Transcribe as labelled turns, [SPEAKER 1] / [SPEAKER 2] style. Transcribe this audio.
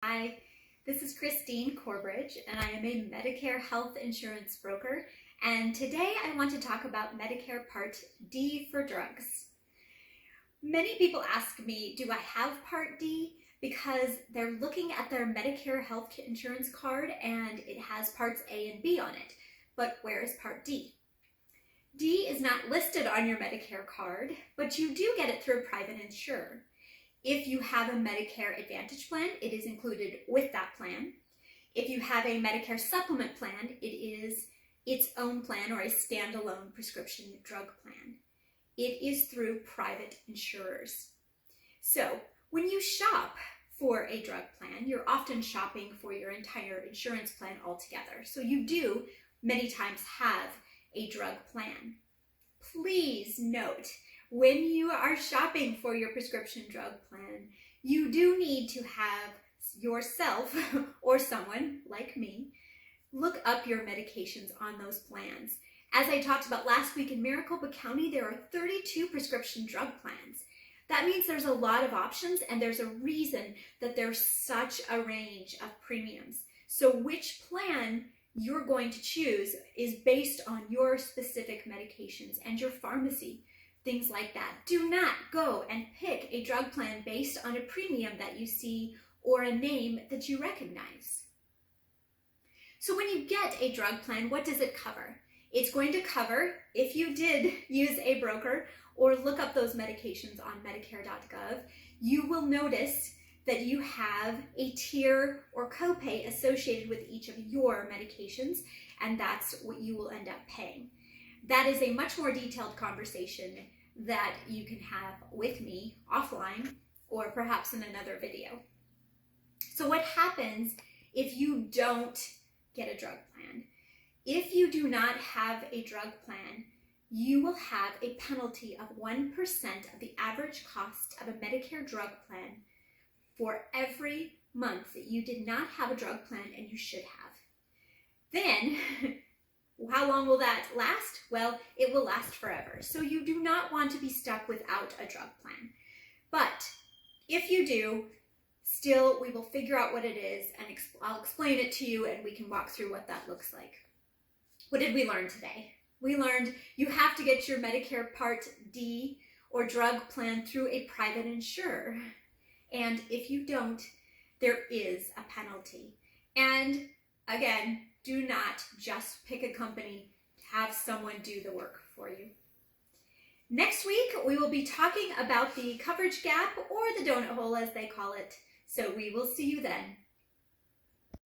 [SPEAKER 1] Hi, this is Christine Corbridge, and I am a Medicare health insurance broker. And today I want to talk about Medicare Part D for drugs. Many people ask me, do I have Part D? Because they're looking at their Medicare health insurance card and it has Parts A and B on it. But where is Part D? D is not listed on your Medicare card, but you do get it through a private insurer. If you have a Medicare Advantage plan, it is included with that plan. If you have a Medicare Supplement plan, it is its own plan or a standalone prescription drug plan. It is through private insurers. So when you shop for a drug plan, you're often shopping for your entire insurance plan altogether. So you do many times have a drug plan. Please note, when you are shopping for your prescription drug plan, you do need to have yourself or someone like me look up your medications on those plans. As I talked about last week in Maricopa County, there are 32 prescription drug plans. That means there's a lot of options, and there's a reason that there's such a range of premiums. So which plan you're going to choose is based on your specific medications and your pharmacy, things like that. Do not go and pick a drug plan based on a premium that you see or a name that you recognize. So when you get a drug plan, what does it cover? It's going to cover, if you did use a broker or look up those medications on Medicare.gov, you will notice that you have a tier or copay associated with each of your medications, and that's what you will end up paying. That is a much more detailed conversation that you can have with me offline or perhaps in another video. So what happens if you don't get a drug plan? If you do not have a drug plan, you will have a penalty of 1% of the average cost of a Medicare drug plan for every month that you did not have a drug plan and you should have. Then, how long will that last? Well, it will last forever. So you do not want to be stuck without a drug plan. But if you do, still, we will figure out what it is, and I'll explain it to you, and we can walk through what that looks like. What did we learn today? We learned you have to get your Medicare Part D or drug plan through a private insurer. And if you don't, there is a penalty. And again, do not just pick a company, have someone do the work for you. Next week, we will be talking about the coverage gap, or the donut hole as they call it. So we will see you then.